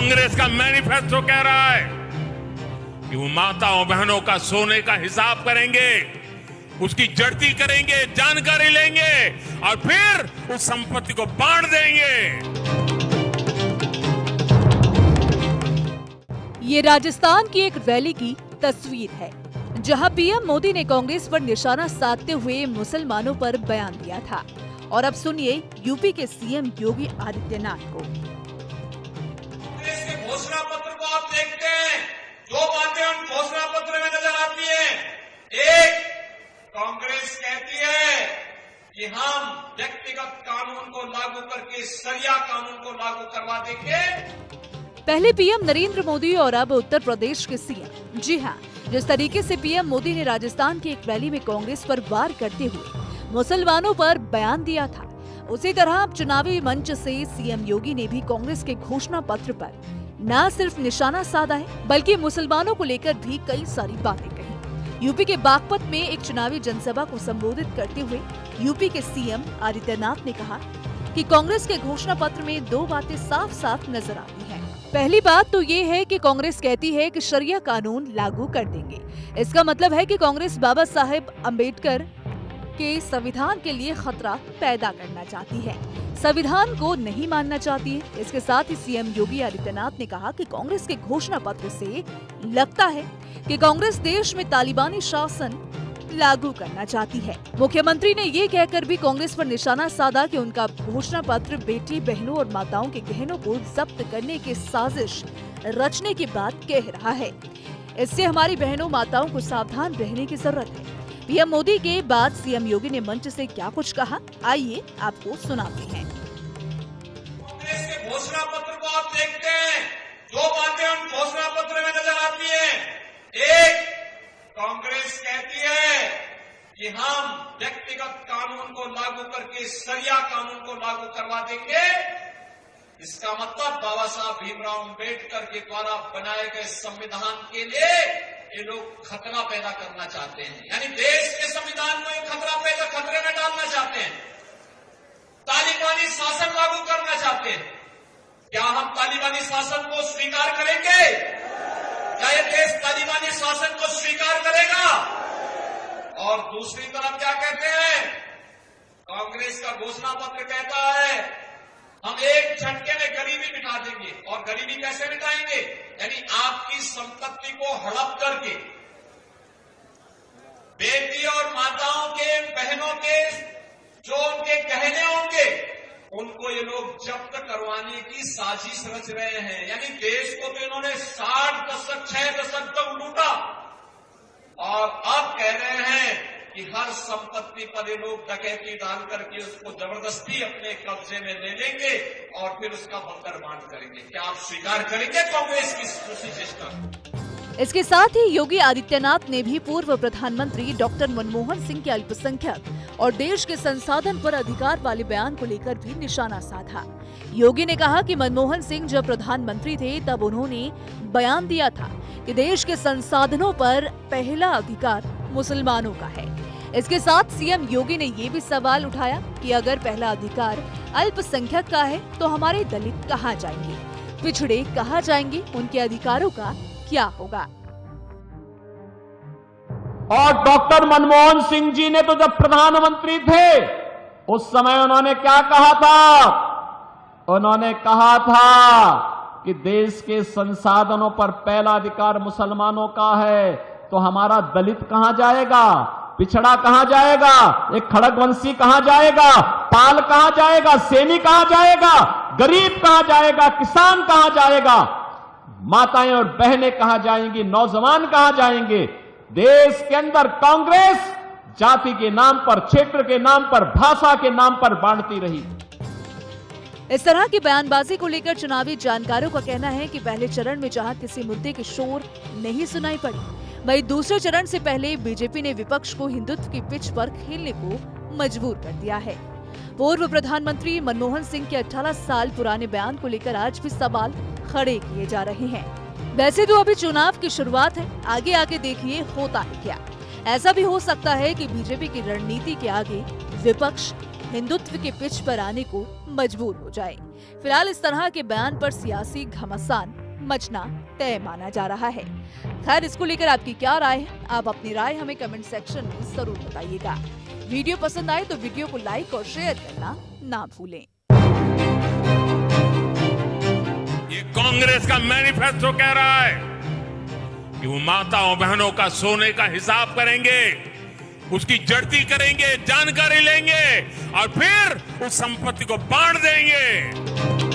कांग्रेस का मैनिफेस्टो कह रहा है कि वो माताओं बहनों का सोने का हिसाब करेंगे, उसकी जड़ती करेंगे, जानकारी लेंगे और फिर उस संपत्ति को बांट देंगे। ये राजस्थान की एक रैली की तस्वीर है, जहां पीएम मोदी ने कांग्रेस पर निशाना साधते हुए मुसलमानों पर बयान दिया था। और अब सुनिए यूपी के सीएम योगी आदित्यनाथ को। कांग्रेस के घोषणा पत्र को आप देखते हैं, दो बातें उन घोषणा पत्र में नजर आती हैं। एक, कांग्रेस कहती है कि हम व्यक्तिगत कानून को लागू करके शरिया कानून को लागू करवा देंगे। पहले पीएम नरेंद्र मोदी और अब उत्तर प्रदेश के सीएम। जी हाँ, जिस तरीके से पीएम मोदी ने राजस्थान की एक रैली में कांग्रेस पर वार करते हुए मुसलमानों पर बयान दिया था, उसी तरह अब चुनावी मंच से सीएम योगी ने भी कांग्रेस के घोषणा पत्र पर न सिर्फ निशाना साधा है, बल्कि मुसलमानों को लेकर भी कई सारी बातें कही। यूपी के बागपत में एक चुनावी जनसभा को संबोधित करते हुए यूपी के सीएम आदित्यनाथ ने कहा कि कांग्रेस के घोषणा पत्र में दो बातें साफ साफ नजर आती हैं। पहली बात तो ये है कि कांग्रेस कहती है कि शरिया कानून लागू कर देंगे। इसका मतलब है कि कांग्रेस बाबा साहेब अम्बेडकर के संविधान के लिए खतरा पैदा करना चाहती है, संविधान को नहीं मानना चाहती है। इसके साथ ही सीएम योगी आदित्यनाथ ने कहा कि कांग्रेस के घोषणा पत्र से लगता है कि कांग्रेस देश में तालिबानी शासन लागू करना चाहती है। मुख्यमंत्री ने ये कहकर भी कांग्रेस पर निशाना साधा कि उनका घोषणा पत्र बेटी बहनों और माताओं के गहनों को जब्त करने की साजिश रचने की बात कह रहा है। इससे हमारी बहनों माताओं को सावधान रहने की जरूरत है। पीएम मोदी के बाद सीएम योगी ने मंच से क्या कुछ कहा, आइए आपको सुनाते हैं। कांग्रेस के घोषणा पत्र को आप देखते हैं, दो बातें उन घोषणा पत्र में नजर आती हैं। एक, कांग्रेस कहती है कि हम व्यक्तिगत कानून को लागू करके शरिया कानून को लागू करवा देंगे। इसका मतलब बाबा साहब भीमराव अम्बेडकर के द्वारा बनाए गए संविधान के लिए ये लोग खतरा पैदा करना चाहते हैं, यानी देश के संविधान को एक खतरे में डालना चाहते हैं। तालिबानी शासन लागू करना चाहते हैं। क्या हम तालिबानी शासन को स्वीकार करेंगे? क्या ये देश तालिबानी शासन को स्वीकार करेगा? और दूसरी तरफ क्या कहते हैं? कांग्रेस का घोषणा पत्र कहता है हम एक झटके में गरीबी मिटा देंगे। और गरीबी कैसे मिटाएंगे? यानी आपकी संपत्ति को हड़प करके बेटी और माताओं के, बहनों के जो उनके गहने होंगे उनको ये लोग जब्त करवाने की साजिश रच रहे हैं। यानी देश को तो इन्होंने 6 दशक तक लूटा और अब कह रहे हैं कि हर संपत्ति पर ये लोग डकैती डाल करके उसको जबरदस्ती अपने कब्जे में ले लेंगे और फिर उसका बंकर बांट करेंगे। क्या आप स्वीकार करेंगे कांग्रेस की उसी सिस्टम? इसके साथ ही योगी आदित्यनाथ ने भी पूर्व प्रधानमंत्री डॉक्टर मनमोहन सिंह के अल्पसंख्यक और देश के संसाधन पर अधिकार वाले बयान को लेकर भी निशाना साधा। योगी ने कहा कि मनमोहन सिंह जब प्रधानमंत्री थे तब उन्होंने बयान दिया था कि देश के संसाधनों पर पहला अधिकार मुसलमानों का है। इसके साथ सीएम योगी ने ये भी सवाल उठाया कि अगर पहला अधिकार अल्पसंख्यक का है तो हमारे दलित कहाँ जाएंगे, पिछड़े कहाँ जाएंगे, उनके अधिकारों का क्या होगा? और डॉक्टर मनमोहन सिंह जी ने तो जब प्रधानमंत्री थे उस समय उन्होंने क्या कहा था? उन्होंने कहा था कि देश के संसाधनों पर पहला अधिकार मुसलमानों का है, तो हमारा दलित कहां जाएगा, पिछड़ा कहां जाएगा, एक खड़गवंशी कहां जाएगा, पाल कहां जाएगा, सैनिक कहां जाएगा, गरीब कहां जाएगा, किसान कहां जाएगा, माताएं और बहनें कहां जाएंगी, नौजवान कहां जाएंगे? देश के अंदर कांग्रेस जाति के नाम पर, क्षेत्र के नाम पर, भाषा के नाम पर बांटती रही। इस तरह की बयानबाजी को लेकर चुनावी जानकारों का कहना है कि पहले चरण में जहां किसी मुद्दे की शोर नहीं सुनाई पड़ी, वहीं दूसरे चरण से पहले बीजेपी ने विपक्ष को हिंदुत्व की पिच पर खेलने को मजबूर कर दिया है। पूर्व प्रधानमंत्री मनमोहन सिंह के 18 साल पुराने बयान को लेकर आज भी सवाल खड़े किए जा रहे हैं। वैसे तो अभी चुनाव की शुरुआत है, आगे आगे देखिए होता है क्या। ऐसा भी हो सकता है कि बीजेपी की रणनीति के आगे विपक्ष हिंदुत्व के पिच पर आने को मजबूर हो जाए। फिलहाल इस तरह के बयान पर सियासी घमासान मचना तय माना जा रहा है। खैर, इसको लेकर आपकी क्या राय है? आप अपनी राय हमें कमेंट सेक्शन में जरूर बताइएगा। वीडियो पसंद आए तो वीडियो को लाइक और शेयर करना ना भूलें। ये कांग्रेस का मैनिफेस्टो कह रहा है कि वो माताओं बहनों का सोने का हिसाब करेंगे, उसकी जड़ती करेंगे, जानकारी लेंगे और फिर उस संपत्ति को बांट देंगे।